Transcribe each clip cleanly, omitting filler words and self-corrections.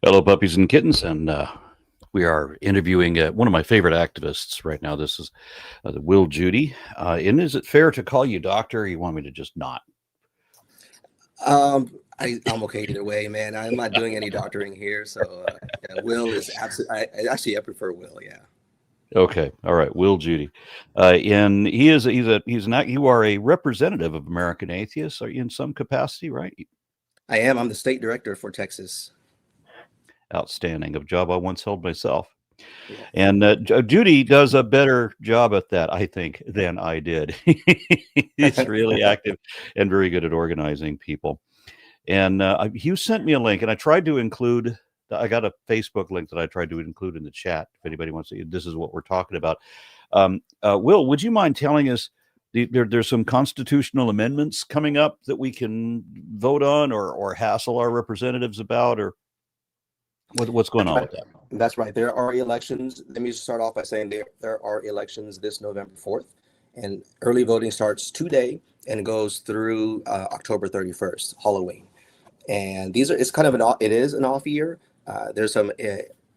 Hello, puppies and kittens, and we are interviewing one of my favorite activists right now. This is the Wil Jeudy. And is it fair to call you doctor, or you want me to just not? I'm okay either way, man. I'm not doing any doctoring here, so yeah, Will is absolutely. I prefer Will. Yeah, Okay, all right, Wil Jeudy, and you are a representative of American Atheists. Are you in some capacity, right? I am. I'm the state director for Texas. Outstanding, a job I once held myself. Yeah. And Judy does a better job at that, I think, than I did. He's really active and very good at organizing people. And you sent me a link, and I tried to include. I got a Facebook link that I tried to include in the chat. If anybody wants to, this is what we're talking about. Will, would you mind telling us? There's some constitutional amendments coming up that we can vote on, or hassle our representatives about, or what's going That's on right. with that? That's right. There are elections. Let me start off by saying there are elections this November 4th, and early voting starts today and goes through October 31st, Halloween. And these are it's kind of it is an off year. There's some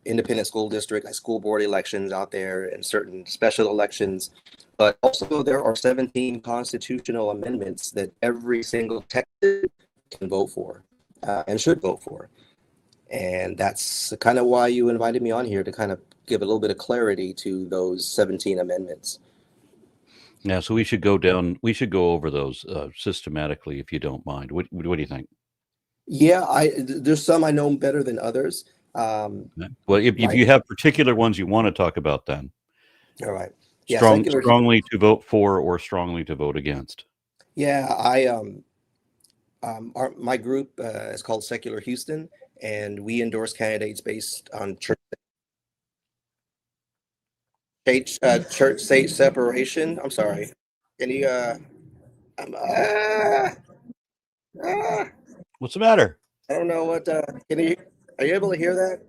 independent school district like school board elections out there and certain special elections, but also there are 17 constitutional amendments that every single Texan can vote for and should vote for. And that's kind of why you invited me on here to kind of give a little bit of clarity to those 17 amendments. Yeah, so we should go down. We should go over those systematically, if you don't mind. What do you think? Yeah, there's some I know better than others. Yeah. Well, if Like, you have particular ones you want to talk about, then all right. Yeah, secular. strongly to vote for or strongly to vote against. Yeah, my group is called Secular Houston, and we endorse candidates based on church state separation. I'm sorry. Can you um, uh, What's the matter? I don't know what can you are you able to hear that?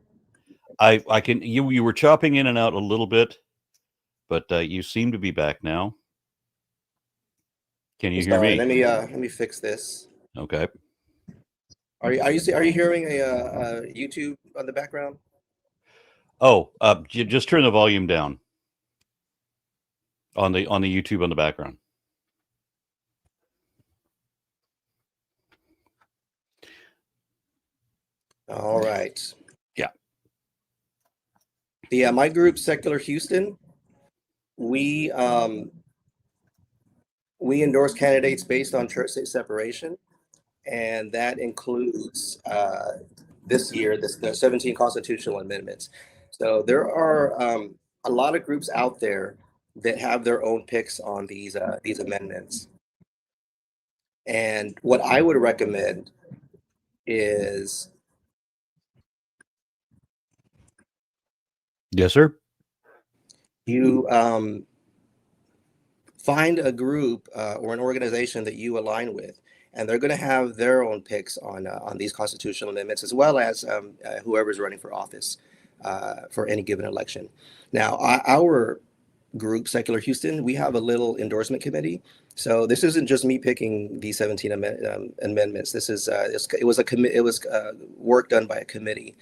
I can. You were chopping in and out a little bit, but you seem to be back now. Can I'm you hear sorry. me? Let me fix this. Okay. Are you hearing a YouTube on the background? Oh, just turn the volume down on the YouTube on the background. All right. Yeah. Yeah, my group, Secular Houston, we um, we endorse candidates based on church state separation, and that includes this year the 17 constitutional amendments. So there are a lot of groups out there that have their own picks on these amendments. And what I would recommend is Yes, sir. you find a group or an organization that you align with, and they're going to have their own picks on these constitutional amendments, as well as whoever's running for office for any given election. Now, our group, Secular Houston, we have a little endorsement committee. So this isn't just me picking these 17 amendments. This is it was a it was work done by a committee.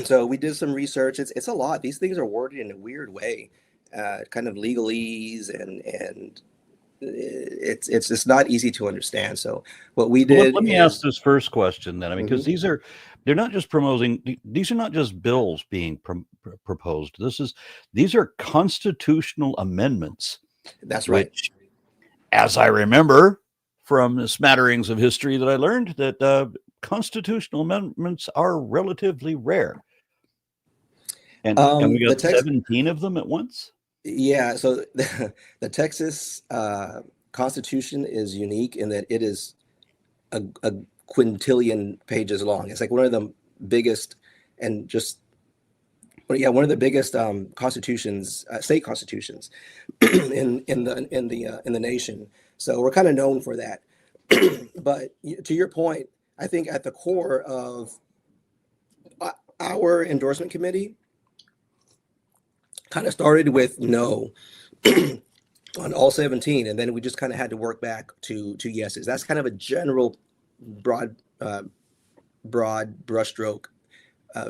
So we did some research. It's a lot. These things are worded in a weird way, kind of legalese, and it's just not easy to understand. So what we Well, did let me ask is, this first question then. I mean, because Mhm. they're not just promoting, these are not just bills being proposed. These are constitutional amendments, That's right. which, as I remember from the smatterings of history that I learned, that constitutional amendments are relatively rare. And we The got text, 17 of them at once? yeah. So the Texas Constitution is unique in that it is a quintillion pages long. It's like one of the biggest and just well, yeah, one of the biggest constitutions, state constitutions in the nation. So we're kind of known for that. But to your point, I think at the core of our endorsement committee kind of started with no on all 17, and then we just kind of had to work back to yeses. That's kind of a general broad broad brushstroke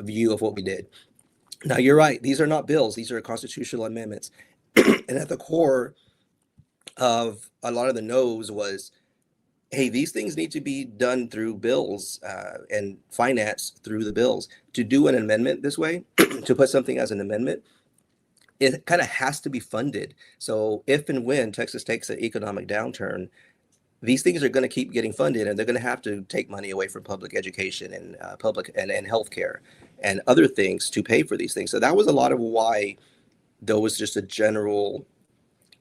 view of what we did. Now, you're right. These are not bills. These are constitutional amendments. And at the core of a lot of the no's was, hey, these things need to be done through bills and financed through the bills. To do an amendment this way, to put something as an amendment, it kind of has to be funded. So if and when Texas takes an economic downturn, these things are going to keep getting funded, and they're going to have to take money away from public education and public and healthcare and other things to pay for these things. So that was a lot of why there was just a general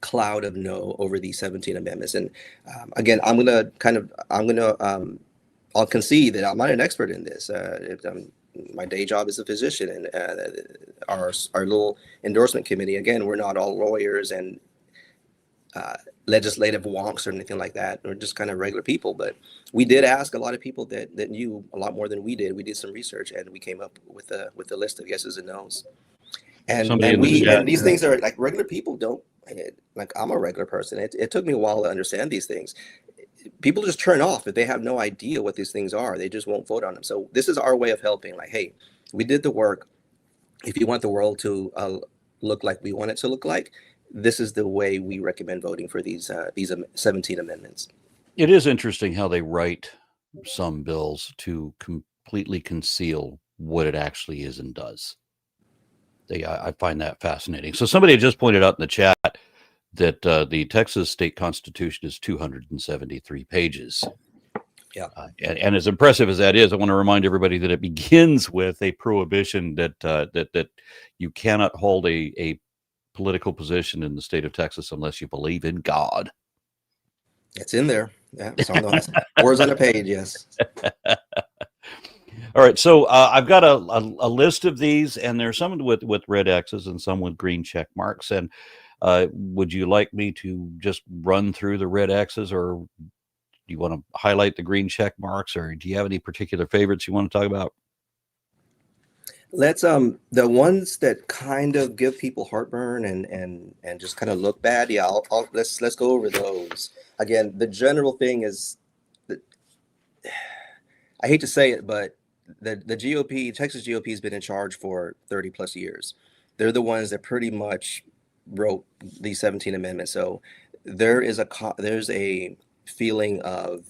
cloud of no over these 17 amendments. And again, I'll concede that I'm not an expert in this. My day job is a physician, and our little endorsement committee, again, we're not all lawyers and legislative wonks or anything like that. We're just kind of regular people, but we did ask a lot of people that knew a lot more than we did. We did some research, and we came up with a list of yeses and nos. And these things are like regular people don't, like, I'm a regular person. It took me a while to understand these things. People just turn off if they have no idea what these things are. They just won't vote on them. So this is our way of helping. Like, hey, we did the work. If you want the world to look like we want it to look like, this is the way we recommend voting for these 17 amendments. It is interesting how they write some bills to completely conceal what it actually is and does. I find that fascinating. So somebody had just pointed out in the chat that the Texas state constitution is 273 pages. Yeah. And as impressive as that is, I want to remind everybody that it begins with a prohibition that you cannot hold a political position in the state of Texas unless you believe in God. It's in there. Yeah, it's on the words on the page. Yes. All right, so I've got a list of these, and there's some with red X's and some with green check marks. And would you like me to just run through the red X's, or do you want to highlight the green check marks, or do you have any particular favorites you want to talk about? Let's the ones that kind of give people heartburn and just kind of look bad. Yeah, let's go over those. Again, the general thing is that, I hate to say it, but the GOP, Texas GOP, has been in charge for 30 plus years. They're the ones that pretty much wrote these 17 amendments. So there's a feeling of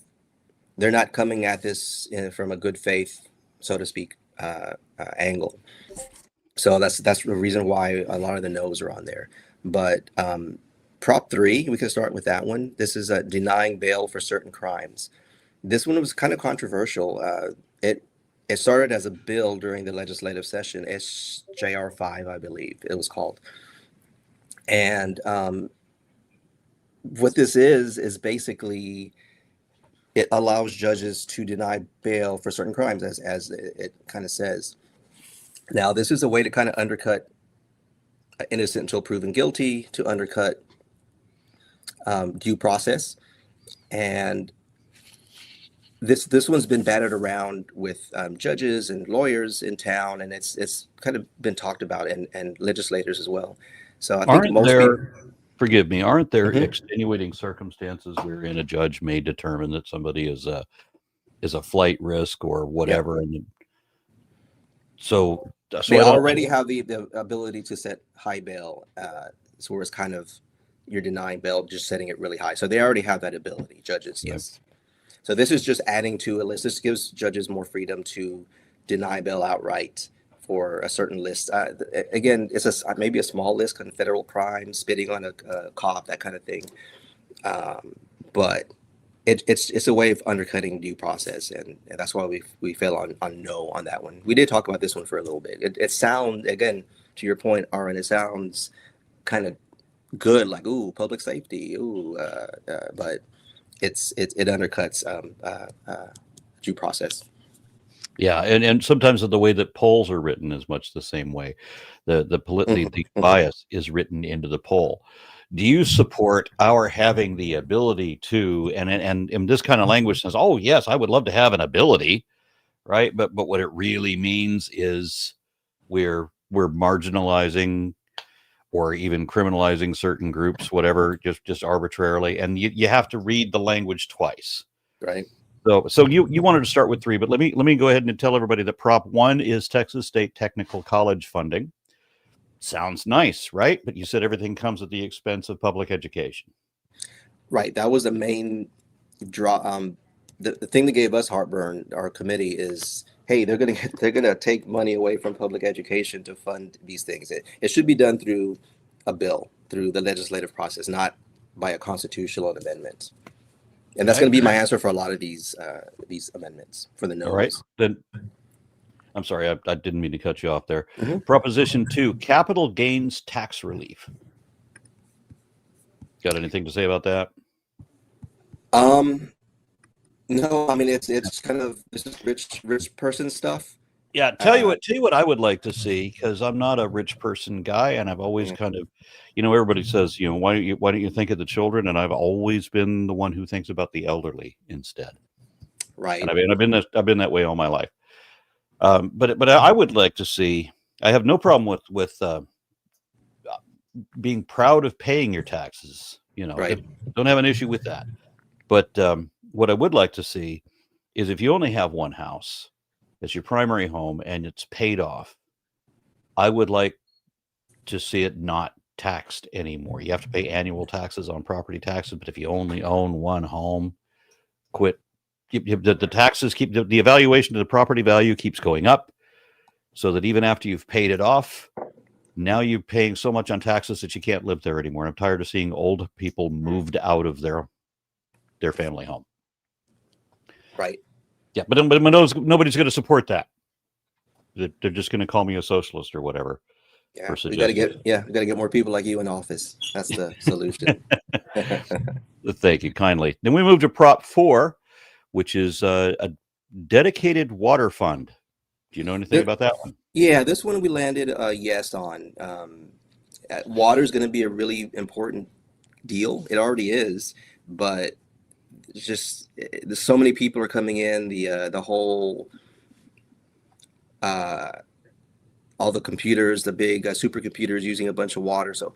they're not coming at this from a good faith, so to speak, angle. So that's the reason why a lot of the no's are on there. But Prop 3, we can start with that one. This is denying bail for certain crimes. This one was kind of controversial. It started as a bill during the legislative session, SJR 5, I believe it was called. And what this is basically, it allows judges to deny bail for certain crimes, as it kind of says. Now, this is a way to kind of undercut innocent until proven guilty, to undercut due process. And this one's been batted around with judges and lawyers in town, and it's kind of been talked about, and legislators as well. So I think forgive me, aren't there extenuating circumstances wherein a judge may determine that somebody is a flight risk or whatever? Yep. And so they already have the ability to set high bail. So where it's kind of, you're denying bail, just setting it really high. So they already have that ability, judges. Yes. So this is just adding to a list. This gives judges more freedom to deny bail outright for a certain list. Again, it's maybe a small list, kind of federal crimes, spitting on a cop, that kind of thing. But it's a way of undercutting due process, and that's why we fell on no on that one. We did talk about this one for a little bit. It sounds, again, to your point, Aaron, it sounds kind of good, like, ooh, public safety, ooh, but it undercuts due process. Yeah, and sometimes the way that polls are written is much the same way. The bias is written into the poll. Do you support our having the ability to, and this kind of language says, oh yes, I would love to have an ability, right? But what it really means is we're marginalizing or even criminalizing certain groups, whatever, just arbitrarily, and you have to read the language twice. Right. So you wanted to start with 3, but let me go ahead and tell everybody that Prop 1 is Texas State Technical College funding. Sounds nice, right? But you said everything comes at the expense of public education. Right. That was the main draw. The thing that gave us heartburn, our committee, is hey, they're gonna take money away from public education to fund these things. It should be done through a bill, through the legislative process, not by a constitutional amendment. And that's Okay. going to be my answer for a lot of these amendments for the no's. All right. Then I'm sorry, I didn't mean to cut you off there. Mhm. Proposition 2, capital gains tax relief. Got anything to say about that? No, I mean it's kind of, this is rich person stuff. Yeah, tell you what I would like to see, because I'm not a rich person guy, and I've always kind of, everybody says, why don't you think of the children? And I've always been the one who thinks about the elderly instead. Right. And I've been that way all my life. But I would like to see. I have no problem with being proud of paying your taxes. Right. Don't have an issue with that. But what I would like to see is, if you only have one house as your primary home and it's paid off, I would like to see it not taxed anymore. You have to pay annual taxes on property taxes, but if you only own one home, quit. The taxes keep the evaluation of the property value keeps going up, so that even after you've paid it off, now you're paying so much on taxes that you can't live there anymore. And I'm tired of seeing old people moved out of their family home. Right. Yeah, but nobody's going to support that. They're just going to call me a socialist or whatever. Yeah, we got to get more people like you in office. That's the solution. Thank you kindly. Then we move to Prop 4, which is a dedicated water fund. Do you know anything about that one? Yeah, this one we landed yes on. Water is going to be a really important deal. It already is, but just there's so many people are coming in. The whole all the computers, the big supercomputers using a bunch of water. So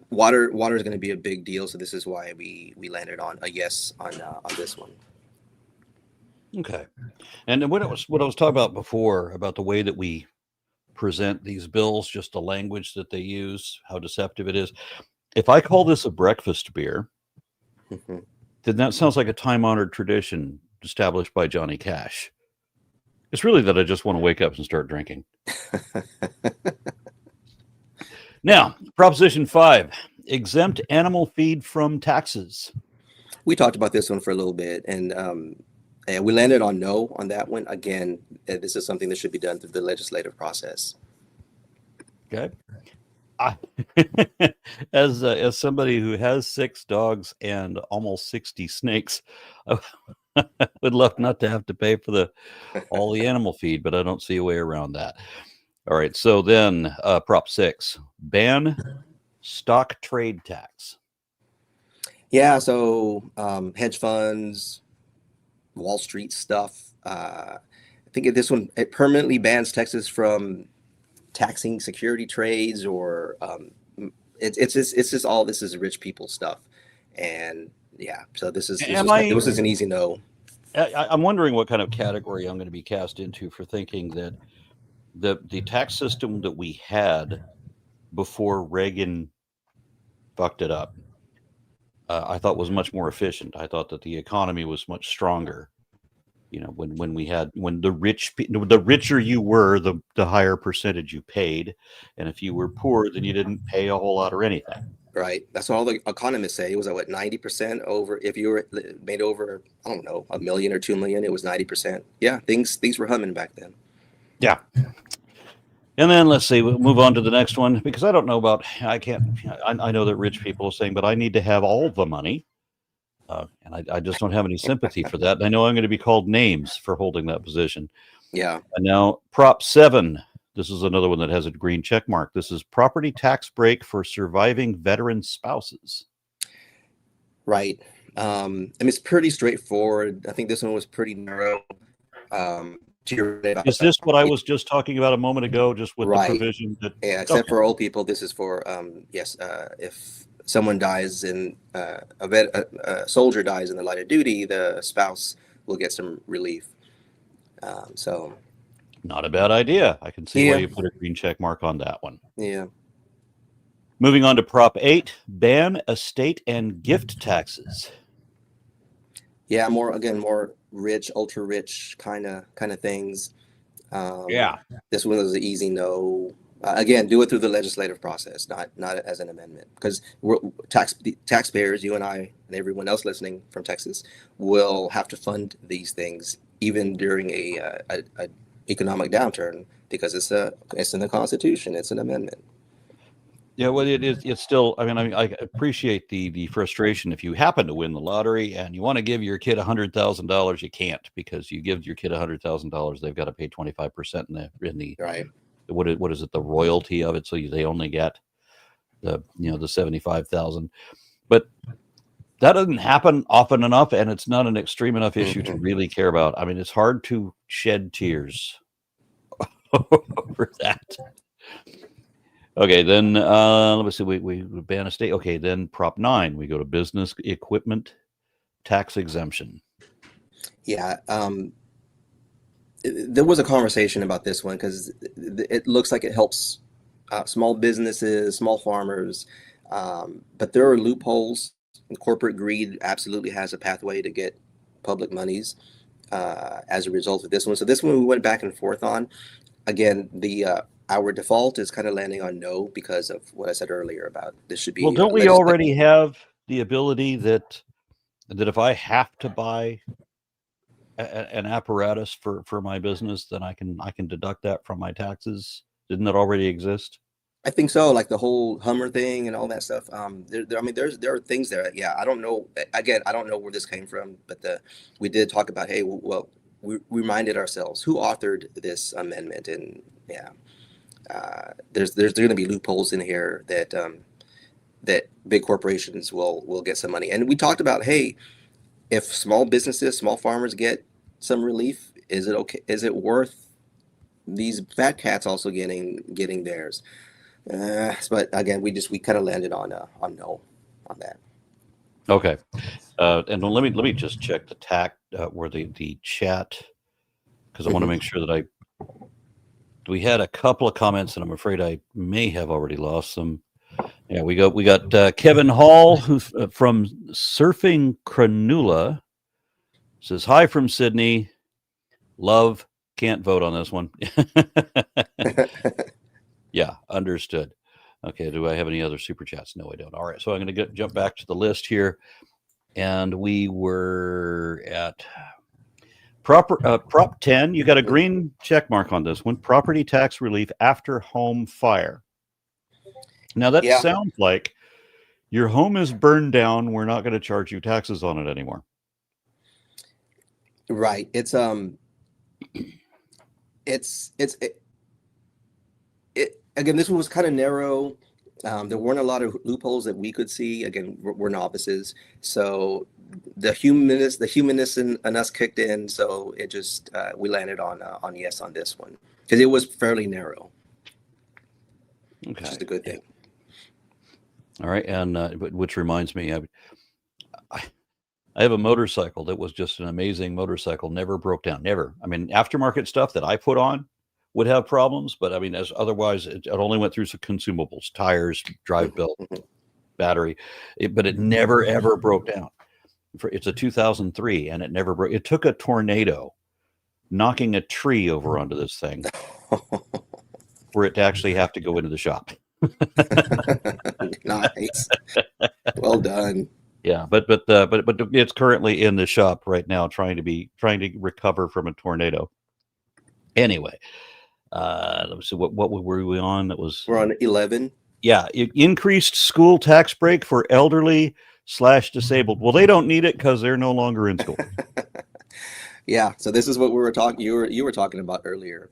water is going to be a big deal. So this is why we landed on a yes on this one. Okay. And what I was talking about before, about the way that we present these bills, just the language that they use, how deceptive it is. If I call this a breakfast beer, then that sounds like a time-honored tradition established by Johnny Cash. It's really that I just want to wake up and start drinking. Now, Proposition 5, exempt animal feed from taxes. We talked about this one for a little bit, and we landed on no on that one. Again, this is something that should be done through the legislative process. Okay. As somebody who has 6 dogs and almost 60 snakes, I would love not to have to pay for all the animal feed, but I don't see a way around that. All right. So then Prop 6, ban stock trade tax. Yeah. So hedge funds, Wall Street stuff. I think this one, it permanently bans Texas from taxing security trades, or it's just all this is rich people stuff. And yeah, so this is an easy no. I'm wondering what kind of category I'm going to be cast into for thinking that the tax system that we had before Reagan fucked it up, I thought was much more efficient. I thought that the economy was much stronger. When the richer you were, the higher percentage you paid, and if you were poor, then you didn't pay a whole lot or anything. Right. That's what all the economists say. It was 90% over. If you were made over, I don't know, $1 million or $2 million, it was 90%. Yeah, things were humming back then. Yeah. And then let's see, we'll move on to the next one, because I don't know about, I know that rich people are saying, but I need to have all the money. And I just don't have any sympathy for that. I know I'm going to be called names for holding that position. Yeah. And now Prop 7, this is another one that has a green check mark. This is property tax break for surviving veteran spouses. Right. I mean, it's pretty straightforward. I think this one was pretty narrow. Is this what I was just talking about a moment ago, just with the provision that... Yeah, except for old people, this is for, yes, if someone dies in a soldier dies in the line of duty, the spouse will get some relief. So Not a bad idea. I can see why yeah, you put a green check mark on that one. yeah, Moving on to Prop 8, ban estate and gift taxes. yeah. More rich, ultra rich kind of things. Yeah. This one was an easy no. Again, do it through the legislative process, not as an amendment, because the taxpayers, you and I, and everyone else listening from Texas, will have to fund these things even during a economic downturn because it's in the Constitution. It's an amendment. Yeah, well, it is. It's still. I appreciate the frustration if you happen to win the lottery and you want to give your kid $100,000, you can't because you give your kid $100,000, they've got to pay 25% in the Right. what is it, the royalty of it, so they only get the 75,000. But that doesn't happen often enough, and it's not an extreme enough issue to really care about. I mean, it's hard to shed tears over that. Okay, then let me see. We ban estate. Okay, then Prop 9. We go to business equipment tax exemption. Yeah. There was a conversation about this one because it looks like it helps small businesses, small farmers, but there are loopholes. Corporate greed absolutely has a pathway to get public monies as a result of this one. So this one we went back and forth on. Again, the our default is kind of landing on no because of what I said earlier about this should Well, be don't we already have the ability that if I have to buy an apparatus for my business, then I can deduct that from my taxes? Didn't that already exist? I think so, like the whole Hummer thing and all that stuff. I mean, there are things there. Yeah, I don't know. Again, I don't know where this came from, but we did talk about, hey, well, we reminded ourselves who authored this amendment, and yeah, there's going to be loopholes in here that big corporations will get some money. And we talked about, hey, if small businesses, small farmers get some relief, is it okay? Is it worth these fat cats also getting theirs? But again, we kind of landed on no on that. Okay, and let me just check the where the chat, because I want to make sure that we had a couple of comments, and I'm afraid I may have already lost them. Yeah, we got Kevin Hall, who's from Surfing Cranula, says hi from Sydney. Love, can't vote on this one. Yeah, understood. Okay, do I have any other super chats? No, I don't. All right, so I'm going to jump back to the list here, and we were at Prop 10. You got a green check mark on this one. Property tax relief after home fire. Now that sounds like your home is burned down. We're not going to charge you taxes on it anymore. Right. It's again, this one was kind of narrow. There weren't a lot of loopholes that we could see. Again, we're novices, so the humanists in us kicked in. So it just we landed on yes on this one because it was fairly narrow. Okay, which is a good thing. All right, and which reminds me, I have a motorcycle that was just an amazing motorcycle. Never broke down. Never. I mean, aftermarket stuff that I put on would have problems, but I mean, as otherwise, it only went through some consumables, tires, drive belt, battery, but it never ever broke down. It's a 2003, and it never broke. It took a tornado knocking a tree over onto this thing for it to actually have to go into the shop. Nice. Well done. Yeah, but it's currently in the shop right now, trying to recover from a tornado. Anyway, let me see what were we on? We're on 11. Yeah, increased school tax break for elderly / disabled. Well, they don't need it because they're no longer in school. Yeah, so this is what we were talking. You were talking about earlier.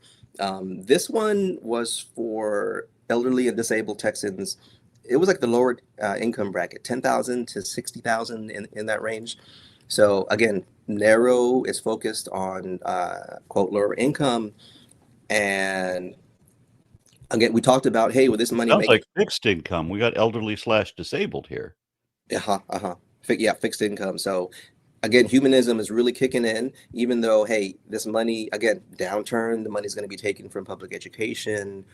This one was for elderly and disabled Texans. It was like the lower income bracket, 10,000 to 60,000 in that range. So again, narrow is focused on quote lower income, and Again, we talked about, hey, with this money Sounds make like fixed income. We got elderly/disabled here. uh-huh. Yeah, fixed income. So again, humanism is really kicking in, even though, hey, this money, again, downturn, the money's going to be taken from public education,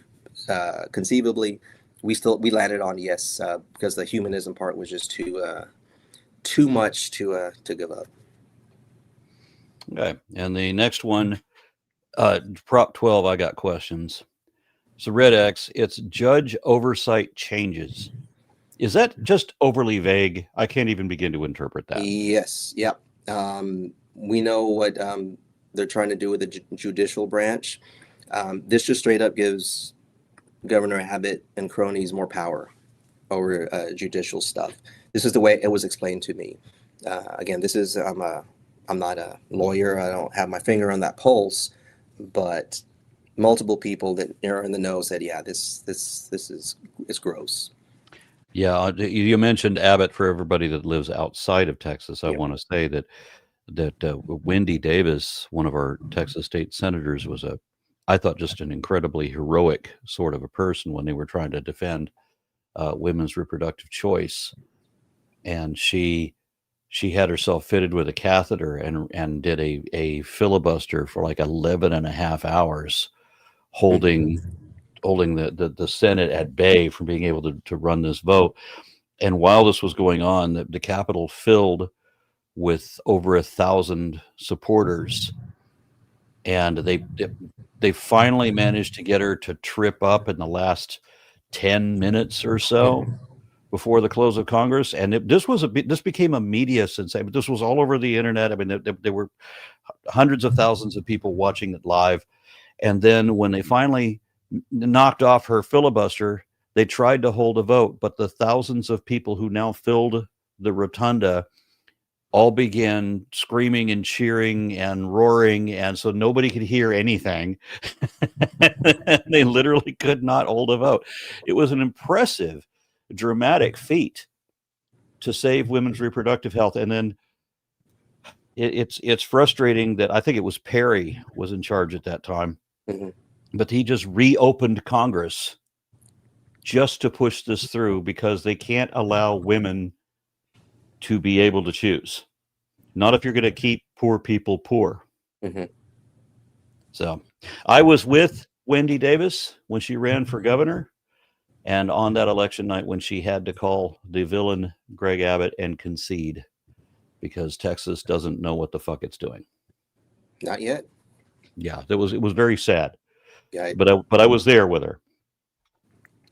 conceivably. We landed on yes, because the humanism part was just too much to give up. Okay. And the next one, Prop 12, I got questions. So Red X, it's judge oversight changes. Is that just overly vague? I can't even begin to interpret that. Yes, yep. We know what they're trying to do with the judicial branch. This just straight up gives Governor Abbott and cronies more power over judicial stuff. This is the way it was explained to me. Again, this is I'm not a lawyer. I don't have my finger on that pulse, but multiple people that are in the know said, yeah, this is it's gross. Yeah, you mentioned Abbott. For everybody that lives outside of Texas, I Yep. want to say that Wendy Davis, one of our Texas state senators, was I thought, just an incredibly heroic sort of a person when they were trying to defend women's reproductive choice, and she had herself fitted with a catheter and did a filibuster for like 11 and a half hours, holding the Senate at bay from being able to run this vote. And while this was going on, the Capitol filled with over 1,000 supporters, and they finally managed to get her to trip up in the last 10 minutes or so before the close of Congress. And this became a media sensation. This was all over the internet. I mean, there were hundreds of thousands of people watching it live. And then when they finally knocked off her filibuster, they tried to hold a vote, but the thousands of people who now filled the rotunda all began screaming and cheering and roaring, and so nobody could hear anything. They literally could not hold a vote. It was an impressive, dramatic feat to save women's reproductive health. And then it's frustrating that I think it was Perry was in charge at that time, but he just reopened Congress just to push this through because they can't allow women to be able to choose. Not if you're going to keep poor people poor. So I was with Wendy Davis when she ran for governor, and on that election night when she had to call the villain Greg Abbott and concede because Texas doesn't know what the fuck it's doing. Not yet. Yeah, it was very sad. Yeah. But I was there with her.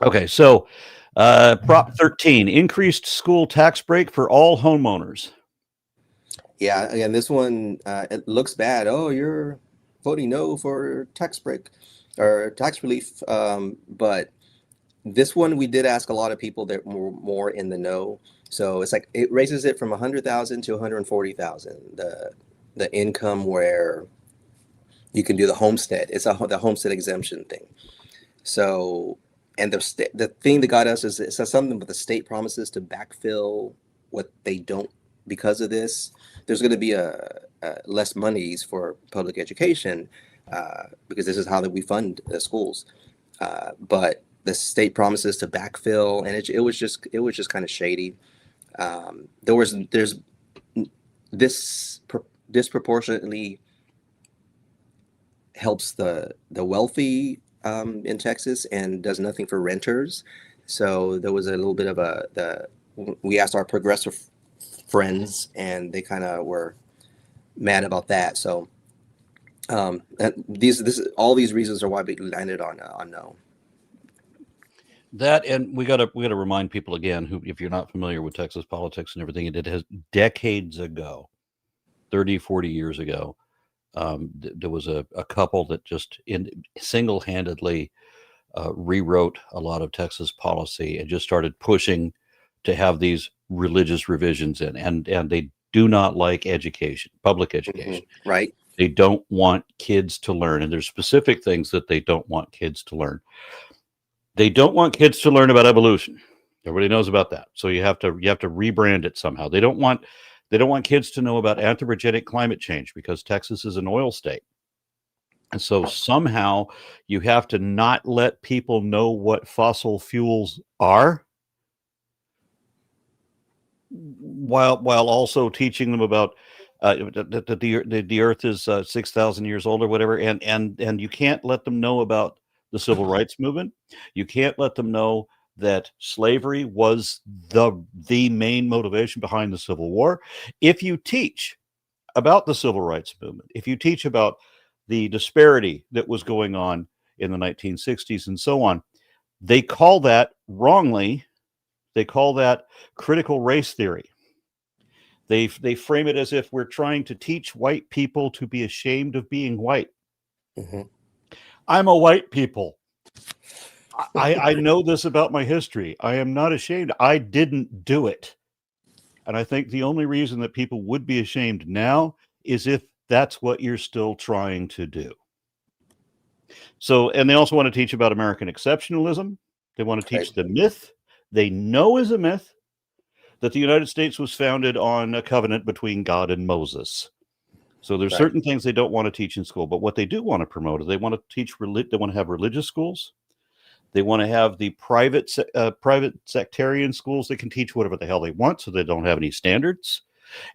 Okay, so Prop 13, increased school tax break for all homeowners. Yeah, again, this one it looks bad. Oh, you're voting no for tax break or tax relief. But this one we did ask a lot of people that were more in the know. So it's like it raises it from 100,000 to 140,000. The income where you can do the homestead. It's the homestead exemption thing. So, and the thing that got us is it says something with the state promises to backfill what they don't because of this. There's going to be less monies for public education because this is how that we fund the schools. But the state promises to backfill, and it was just kind of shady. There's this disproportionately helps the wealthy in Texas and does nothing for renters. So there was a little bit of we asked our progressive friends and they kind of were mad about that. So all these reasons are why we landed on no. That, and we gotta remind people again, who, if you're not familiar with Texas politics and everything, it has decades ago, 30, 40 years ago, there was a couple that just single-handedly rewrote a lot of Texas policy and just started pushing to have these religious revisions in, and they do not like education, public education. Right. They don't want kids to learn, and there's specific things that they don't want kids to learn. They don't want kids to learn about evolution. Everybody knows about that. So you have to rebrand it somehow. They don't want kids to know about anthropogenic climate change because Texas is an oil state. And so somehow you have to not let people know what fossil fuels are, while also teaching them about that the Earth is 6,000 years old or whatever, and you can't let them know about the civil rights movement. You can't let them know that slavery was the main motivation behind the Civil War. If you teach about the civil rights movement, if you teach about the disparity that was going on in the 1960s and so on, they call that wrongly. They call that critical race theory. They frame it as if we're trying to teach white people to be ashamed of being white. Mm-hmm. I'm a white people. I know this about my history. I am not ashamed. I didn't do it. And I think the only reason that people would be ashamed now is if that's what you're still trying to do. So, and they also want to teach about American exceptionalism. They want to teach the myth they know is a myth, that the United States was founded on a covenant between God and Moses. So there's certain things they don't want to teach in school, but what they do want to promote is they want to teach they want to have religious schools. They want to have the private sectarian schools that can teach whatever the hell they want, so they don't have any standards.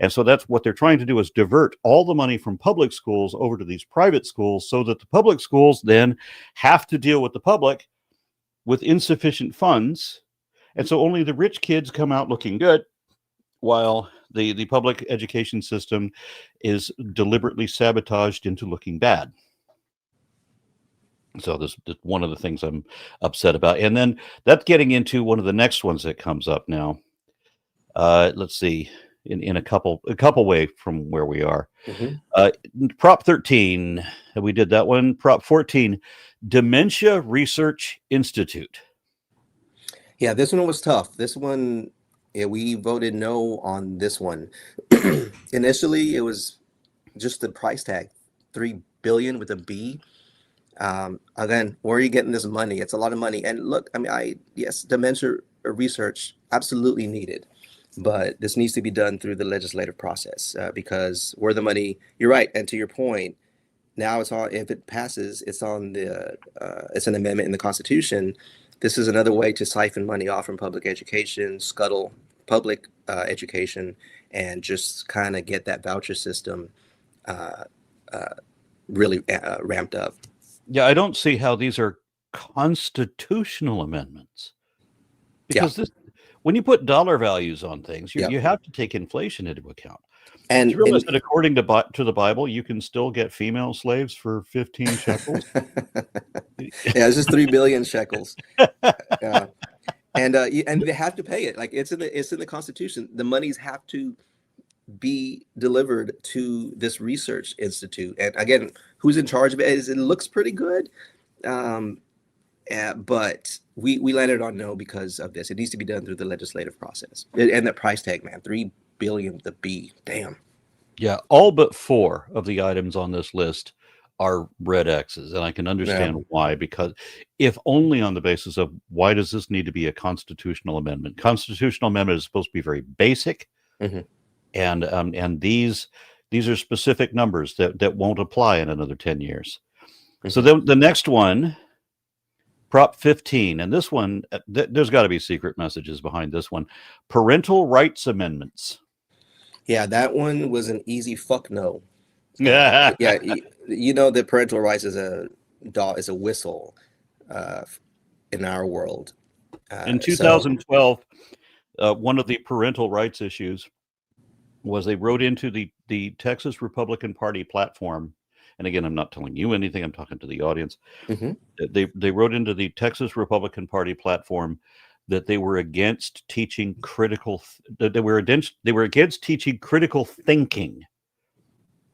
And so that's what they're trying to do, is divert all the money from public schools over to these private schools, so that the public schools then have to deal with the public with insufficient funds. And so only the rich kids come out looking good, while the public education system is deliberately sabotaged into looking bad. So this is one of the things I'm upset about. And then that's getting into one of the next ones that comes up now. Let's see, in a couple way from where we are. Mm-hmm. Prop 13, we did that one. Prop 14, Dementia Research Institute. Yeah, this one was tough. This one, yeah, we voted no on this one. Initially, it was just the price tag, $3 billion with a B. Again, where are you getting this money? It's a lot of money. And look, I mean, yes, dementia research absolutely needed, but this needs to be done through the legislative process, because where the money, you're right. And to your point, now it's on, if it passes, it's on the, it's an amendment in the Constitution. This is another way to siphon money off from public education, scuttle public education, and just kind of get that voucher system really ramped up. Yeah, I don't see how these are constitutional amendments, because this, when you put dollar values on things, you have to take inflation into account. And you realize that according to the Bible, you can still get female slaves for 15 shekels. Yeah, it's just 3 billion shekels. And they have to pay it. Like it's in the Constitution. The monies have to be delivered to this research institute. And again, who's in charge of it? It looks pretty good. But we landed on no because of this. It needs to be done through the legislative process. And the price tag, man, $3 billion, the B, damn. Yeah, all but 4 of the items on this list are red X's, and I can understand why, because if only on the basis of why does this need to be a constitutional amendment? Constitutional amendment is supposed to be very basic, and these are specific numbers that won't apply in another 10 years. So then the next one, Prop 15, and this one, there's got to be secret messages behind this one. Parental rights amendments. Yeah, that one was an easy fuck no. Yeah, you know that parental rights is a whistle in our world. In 2012, one of the parental rights issues was they wrote into the Texas Republican Party platform. And again, I'm not telling you anything, I'm talking to the audience. They wrote into the Texas Republican Party platform that they were against teaching they were against teaching critical thinking.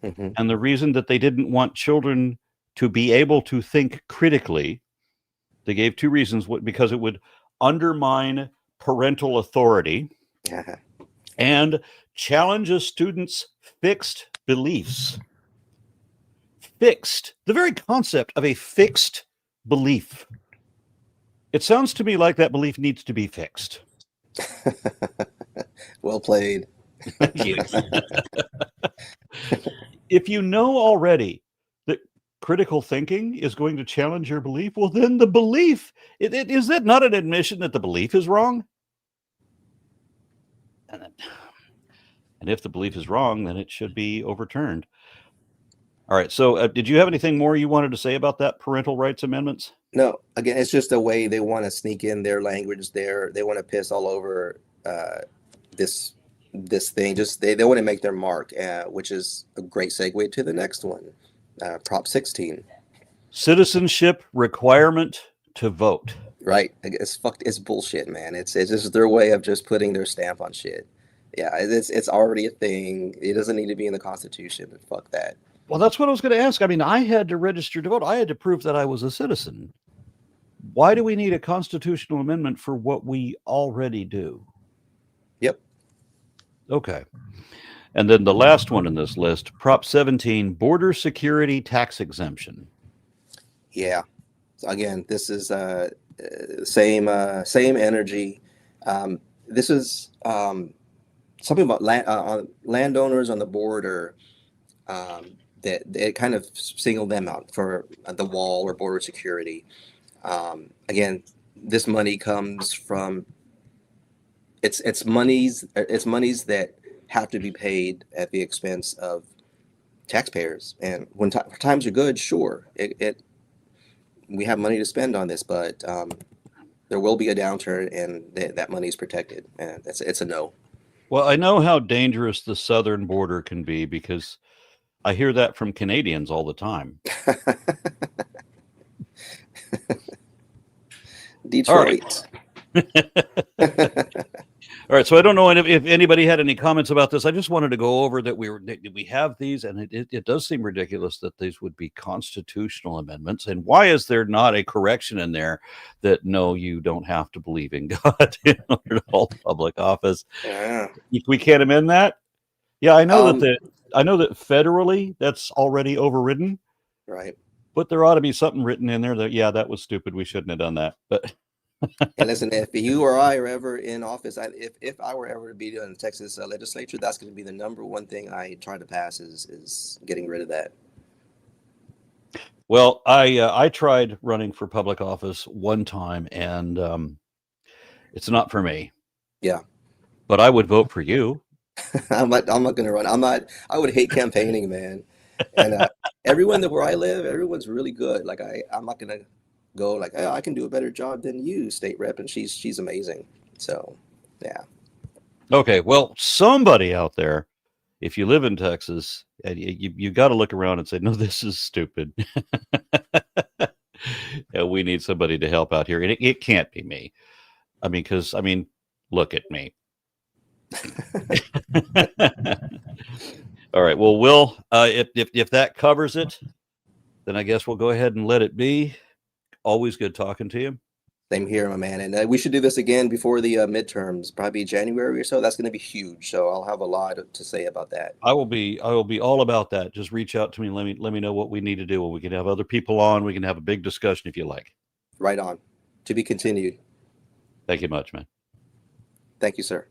And the reason that they didn't want children to be able to think critically, they gave 2 reasons. Because it would undermine parental authority and challenge a student's fixed beliefs. Fixed. The very concept of a fixed belief. It sounds to me like that belief needs to be fixed. Well played. Thank you. If you know already that critical thinking is going to challenge your belief, well, then the belief, is that not an admission that the belief is wrong? And if the belief is wrong, then it should be overturned. All right. So did you have anything more you wanted to say about that parental rights amendments? No, again, it's just a way they want to sneak in their language there. They want to piss all over this thing. Just they want to make their mark, which is a great segue to the next one, Prop 16. Citizenship requirement to vote. Right. It's bullshit, man. It's just their way of just putting their stamp on shit. Yeah, it's already a thing. It doesn't need to be in the Constitution, but fuck that. Well, that's what I was going to ask. I mean, I had to register to vote. I had to prove that I was a citizen. Why do we need a constitutional amendment for what we already do? Yep. Okay. And then the last one in this list, Prop 17, border security tax exemption. Yeah. So again, this is same energy. This is something about landowners on the border that it kind of singled them out for the wall or border security. Again, this money comes from it's monies that have to be paid at the expense of taxpayers. And when times are good, sure, we have money to spend on this, but there will be a downturn, and that money is protected, and it's a no. Well, I know how dangerous the southern border can be because I hear that from Canadians all the time. Detroit. All right. All right. So I don't know if anybody had any comments about this. I just wanted to go over that we have these, and it does seem ridiculous that these would be constitutional amendments. And why is there not a correction in there that no, you don't have to believe in God in order to hold public office? Yeah. We can't amend that. Yeah, I know that federally that's already overridden. Right. But there ought to be something written in there that, yeah, that was stupid. We shouldn't have done that. But and listen, if you or I are ever in office, if I were ever to be in the Texas legislature, that's going to be the number one thing I try to pass is getting rid of that. Well, I tried running for public office one time, and it's not for me. Yeah. But I would vote for you. I'm not going to run. I would hate campaigning, man. And everyone where I live, everyone's really good. Like I'm not going to go like, oh, I can do a better job than you, state rep, and she's amazing. So, yeah. Okay, well, somebody out there, if you live in Texas, you got to look around and say, no, this is stupid. We need somebody to help out here, and it can't be me. I mean, look at me. All right. Well, Will, if that covers it, then I guess we'll go ahead and let it be. Always good talking to you. Same here, my man. And we should do this again before the midterms, probably January or so. That's going to be huge. So I'll have a lot to say about that. I will be all about that. Just reach out to me. Let me know what we need to do. We can have other people on. We can have a big discussion if you like. Right on. To be continued. Thank you much, man. Thank you, sir.